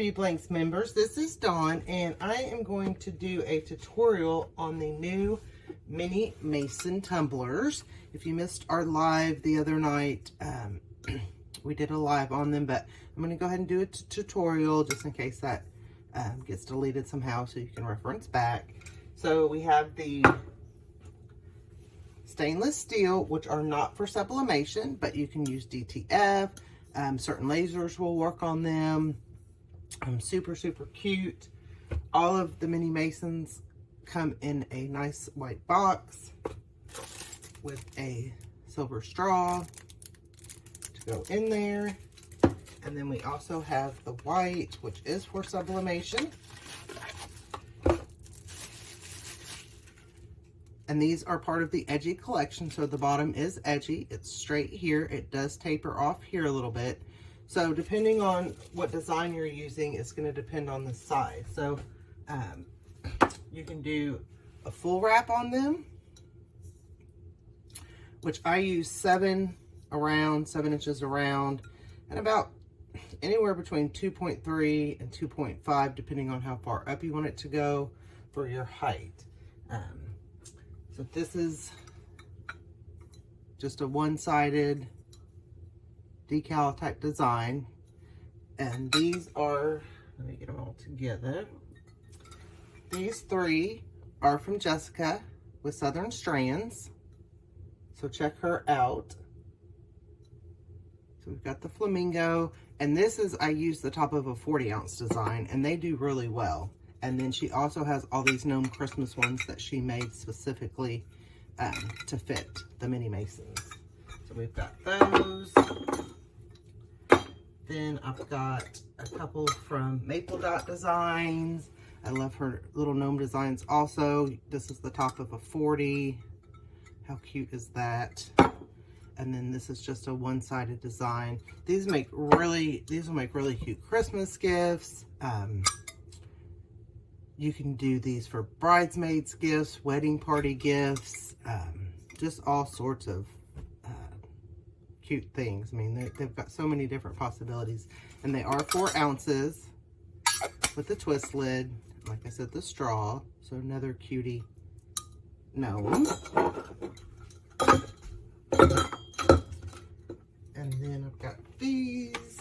P&W Blanks members, this is Dawn, and I am going to do a tutorial on the new mini mason tumblers. If you missed our live the other night, we did a live on them, but I'm going to go ahead and do a tutorial just in case that gets deleted somehow so you can reference back. So we have the stainless steel, which are not for sublimation, but you can use DTF. Certain lasers will work on them. Super cute. All of the mini masons come in a nice white box with a silver straw to go in there. And then we also have the white, which is for sublimation. And these are part of the edgy collection. So the bottom is edgy. It's straight here. It does taper off here a little bit. So depending on what design you're using, it's going to depend on the size. So you can do a full wrap on them, which I use 7 inches around, and about anywhere between 2.3 and 2.5, depending on how far up you want it to go for your height. So this is just a one-sided decal type design. And these are, let me get them all together. These 3 are from Jessica with Southern Strands. So check her out. So we've got the flamingo. And this is, I use the top of a 40-ounce design, and they do really well. And then she also has all these gnome Christmas ones that she made specifically to fit the mini masons. So we've got those. Then I've got a couple from Maple Dot Designs. I love her little gnome designs also. This is the top of a 40. How cute is that? And then this is just a one-sided design. These will make really cute Christmas gifts. You can do these for bridesmaids gifts, wedding party gifts, just all sorts of cute things. I mean, they've got so many different possibilities. And they are 4 ounces with the twist lid. Like I said, the straw. So another cutie gnome. And then I've got these.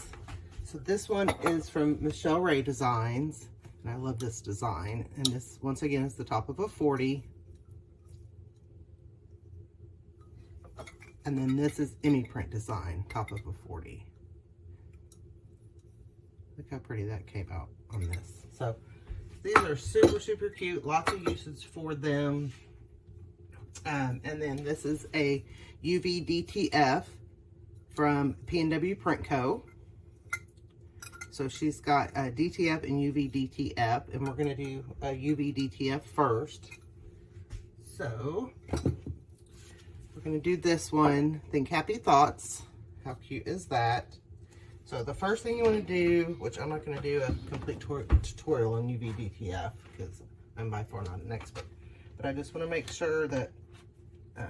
So this one is from Michelle Ray Designs. And I love this design. And this, once again, is the top of a 40. And then this is Emmy Print Design, top of a 40. Look how pretty that came out on this. So these are super cute. Lots of uses for them. And then this is a UV DTF from P&W Print Co. So she's got a DTF and UV DTF, and we're going to do a UV DTF first. So we're going to do this one, Think Happy Thoughts. How cute is that? So the first thing you want to do, which I'm not going to do a complete tutorial on UV DTF because I'm by far not an expert, but I just want to make sure that I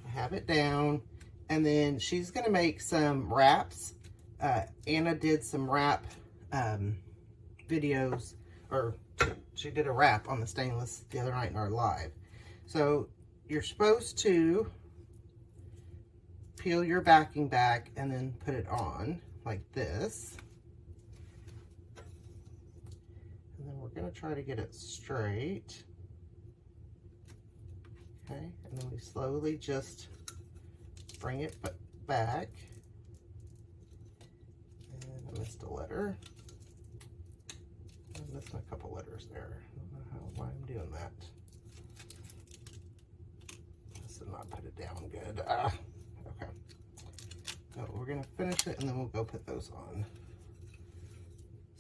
have it down. And then she's going to make some wraps. Anna did some wrap videos, or she did a wrap on the stainless the other night in our live. So you're supposed to peel your backing back and then put it on like this. And then we're going to try to get it straight. Okay, and then we slowly just bring it back. I missed a letter. I missed a couple letters there. I don't know why I'm doing that. This did not put it down good. Okay. So we're going to finish it and then we'll go put those on.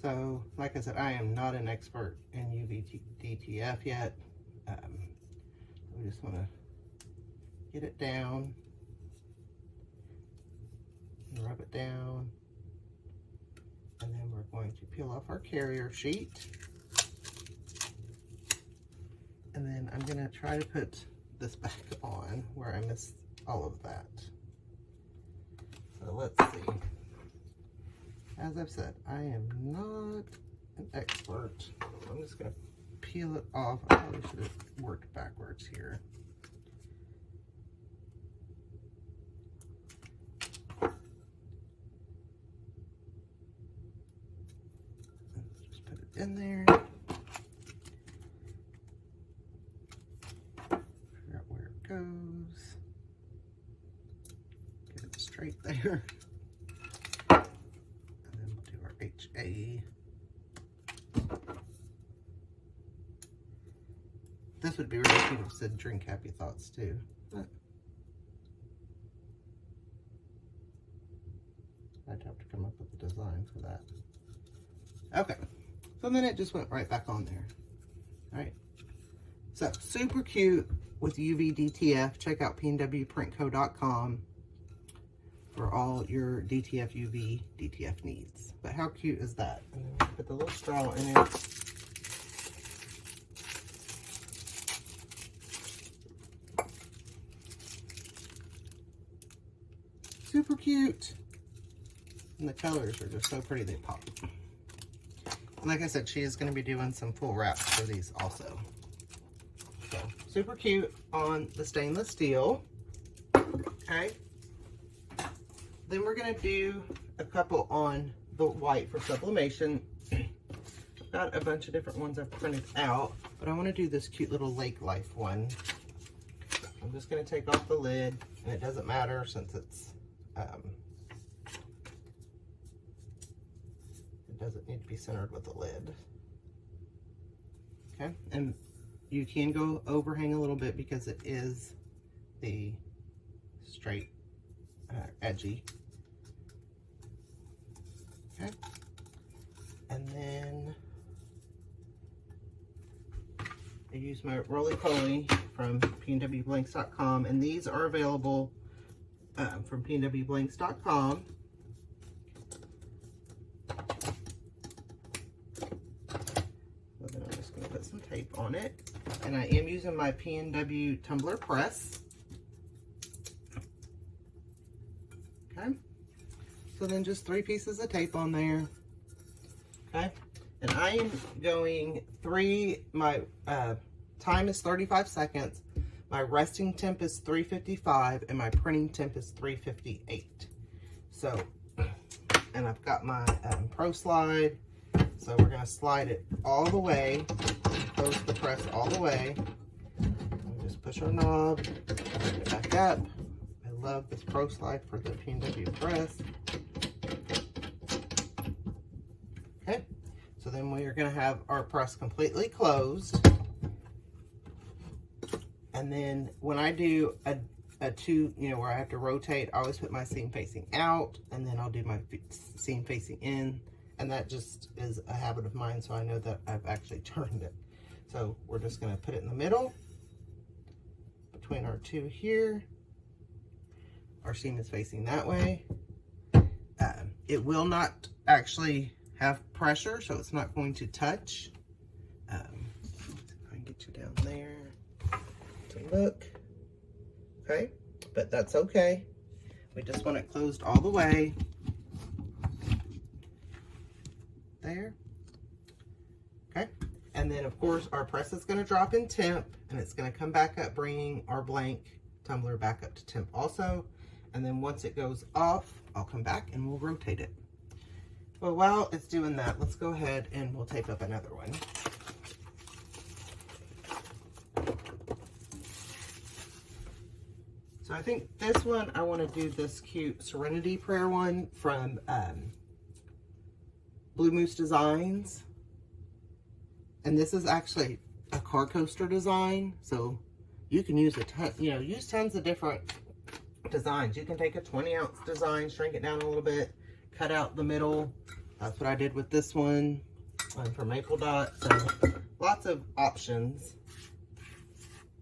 So, like I said, I am not an expert in UV DTF yet. We just want to get it down and rub it down. And then we're going to peel off our carrier sheet. And then I'm going to try to put this back on where I missed all of that. So let's see. As I've said, I am not an expert. So I'm just going to peel it off. I probably should have worked backwards here. Just put it in there. Figure out where it goes. Get it straight there. And then we'll do our HA. This would be really cute if it said drink happy thoughts too. But I'd have to come up with a design for that. Okay, so then it just went right back on there. All right, so super cute with UV DTF. Check out pnwprintco.com for all your DTF UV DTF needs. But how cute is that? And then put the little straw in it. Super cute. And the colors are just so pretty, they pop. And like I said, she is going to be doing some full wraps for these also. So, super cute on the stainless steel. Okay. Then we're going to do a couple on the white for sublimation. I've got a bunch of different ones I've printed out, but I want to do this cute little lake life one. I'm just going to take off the lid, and it doesn't matter since it's it doesn't need to be centered with the lid. Okay, and you can go overhang a little bit because it is the straight edgy. Okay, and then I use my roly-poly from pnwblanks.com, and these are available from pnwblanks.com. So then I'm just going to put some tape on it. And I am using my P&W tumbler press. Okay. So then just 3 pieces of tape on there. Okay. And I am going my time is 35 seconds. My resting temp is 355 and my printing temp is 358. So, and I've got my Pro Slide. So we're going to slide it all the way, close the press all the way. And just push our knob, bring it back up. I love this Pro Slide for the P&W press. Okay, so then we are going to have our press completely closed. And then when I do a two, where I have to rotate, I always put my seam facing out, and then I'll do my seam facing in. And that just is a habit of mine, so I know that I've actually turned it. So we're just going to put it in the middle, between our 2 here. Our seam is facing that way. It will not actually have pressure, so it's not going to touch. Let's see if I can get you down there to look. Okay, but that's okay. We just want it closed all the way. There. Okay, and then of course our press is going to drop in temp, and it's going to come back up, bringing our blank tumbler back up to temp also. And then once it goes off, I'll come back and we'll rotate it. Well, while it's doing that, let's go ahead and we'll tape up another one. So I think this one, I want to do this cute Serenity Prayer one from Blue Moose Designs. And this is actually a car coaster design, so you can use a ton, use tons of different designs. You can take a 20-ounce design, shrink it down a little bit, cut out the middle. That's what I did with this one from Maple Dot. So lots of options.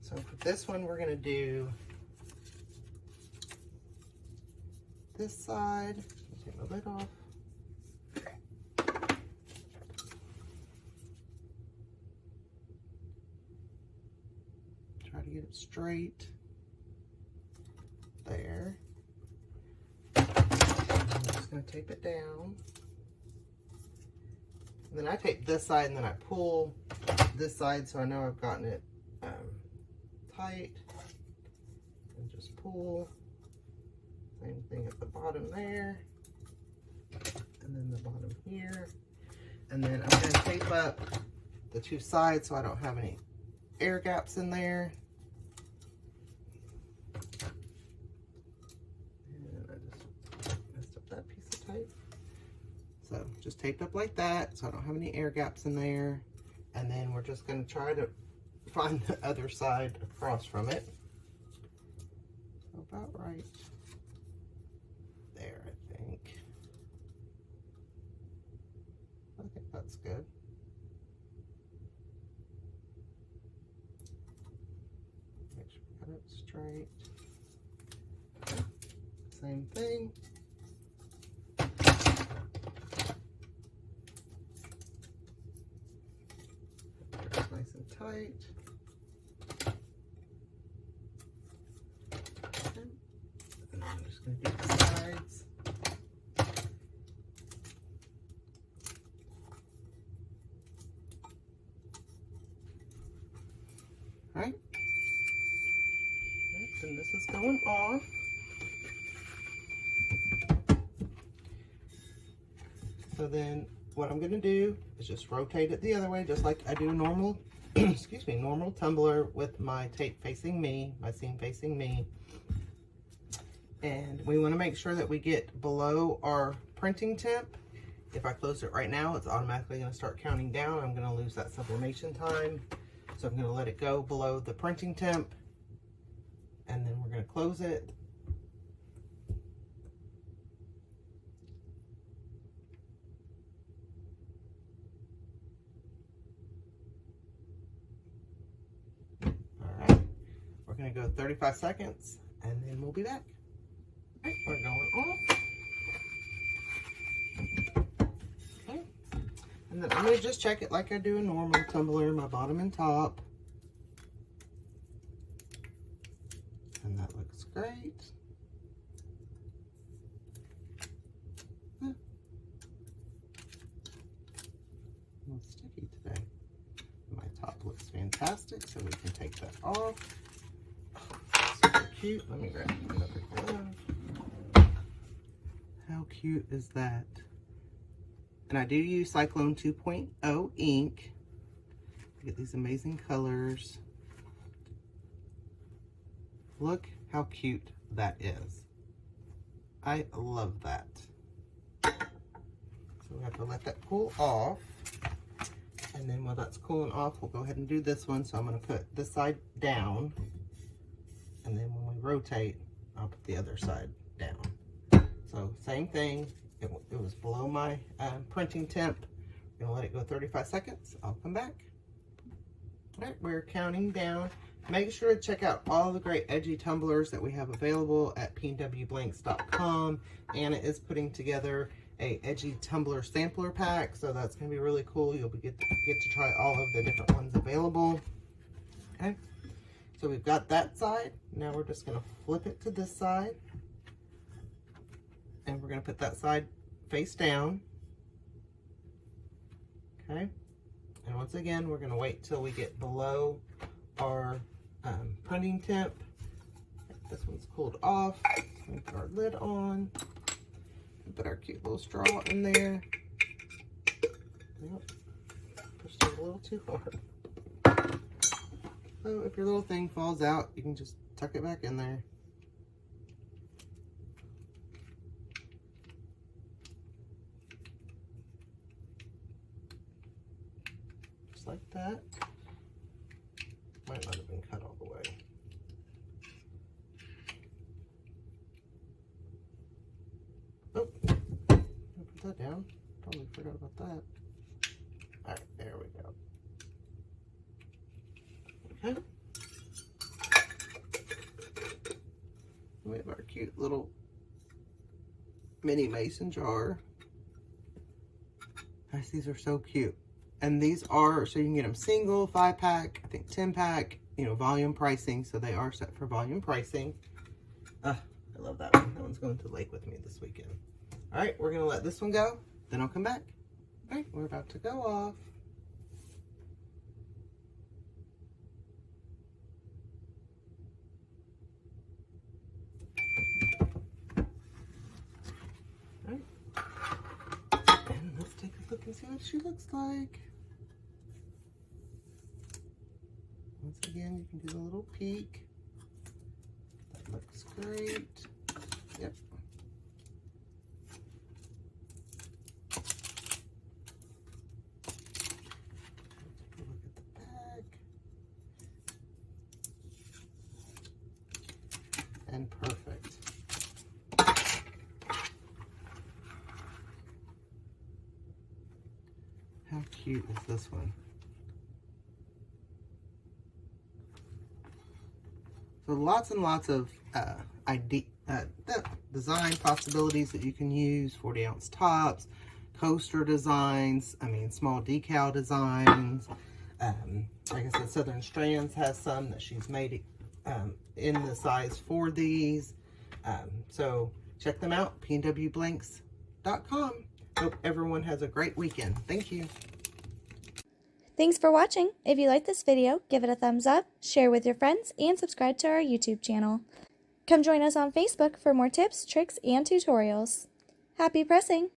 So for this one, we're gonna do this side. Take the lid off. Try to get it straight. There. I'm just going to tape it down. Then I tape this side and then I pull this side so I know I've gotten it tight. And just pull. Same thing at the bottom there. And then the bottom here. And then I'm going to tape up the two sides so I don't have any air gaps in there. And I just messed up that piece of tape. So just taped up like that so I don't have any air gaps in there. And then we're just going to try to find the other side across from it. So about right there, I think. I think that's good. Make sure we got it straight. Same thing. It's nice and tight. And then I'm just going to do the sides. Right? And this is going off. So then what I'm going to do is just rotate it the other way, just like I do a normal, excuse me, normal tumbler with my tape facing me, my seam facing me. And we want to make sure that we get below our printing temp. If I close it right now, it's automatically going to start counting down. I'm going to lose that sublimation time. So I'm going to let it go below the printing temp. And then we're going to close it. Alright, we're going to go 35 seconds and then we'll be back. Alright, we're going off. Okay, and then I'm going to just check it like I do a normal tumbler, my bottom and top. And that looks great. A little sticky today. My top looks fantastic, so we can take that off. Super cute. Let me grab another glove. How cute is that? And I do use Cyclone 2.0 ink to get these amazing colors. Look how cute that is. I love that. So we have to let that cool off. And then while that's cooling off, we'll go ahead and do this one. So I'm going to put this side down. And then when we rotate, I'll put the other side down. So same thing. It was below my printing temp. I'm going to let it go 35 seconds. I'll come back. All right, we're counting down. Make sure to check out all the great edgy tumblers that we have available at pnwblanks.com. Anna is putting together a edgy tumbler sampler pack, so that's going to be really cool. You'll get to try all of the different ones available. Okay, so we've got that side. Now we're just going to flip it to this side, and we're going to put that side face down. Okay, and once again, we're going to wait till we get below our printing temp. This one's cooled off. So we put our lid on. Put our cute little straw in there. Yep. Pushed it a little too hard. So if your little thing falls out, you can just tuck it back in there. Just like that. Might not have been cut all the way. Oh, put that down. Probably forgot about that. All right, there we go. Okay. We have our cute little mini mason jar. Guys, these are so cute. And these are, so you can get them single, 5-pack, I think 10-pack, you know, volume pricing. So they are set for volume pricing. I love that one. That one's going to the lake with me this weekend. All right, we're going to let this one go. Then I'll come back. Alright, we're about to go off. Alright. And let's take a look and see what she looks like. Once again, you can do a little peek. That looks great. Yep. And perfect. How cute is this one? So lots and lots of design possibilities that you can use. 40-ounce tops, coaster designs, small decal designs. Like I said, Southern Strands has some that she's made in the size for these. So check them out, pnwblanks.com. Hope everyone has a great weekend. Thank you. Thanks for watching. If you like this video, give it a thumbs up, share with your friends, and subscribe to our YouTube channel. Come join us on Facebook for more tips, tricks, and tutorials. Happy pressing!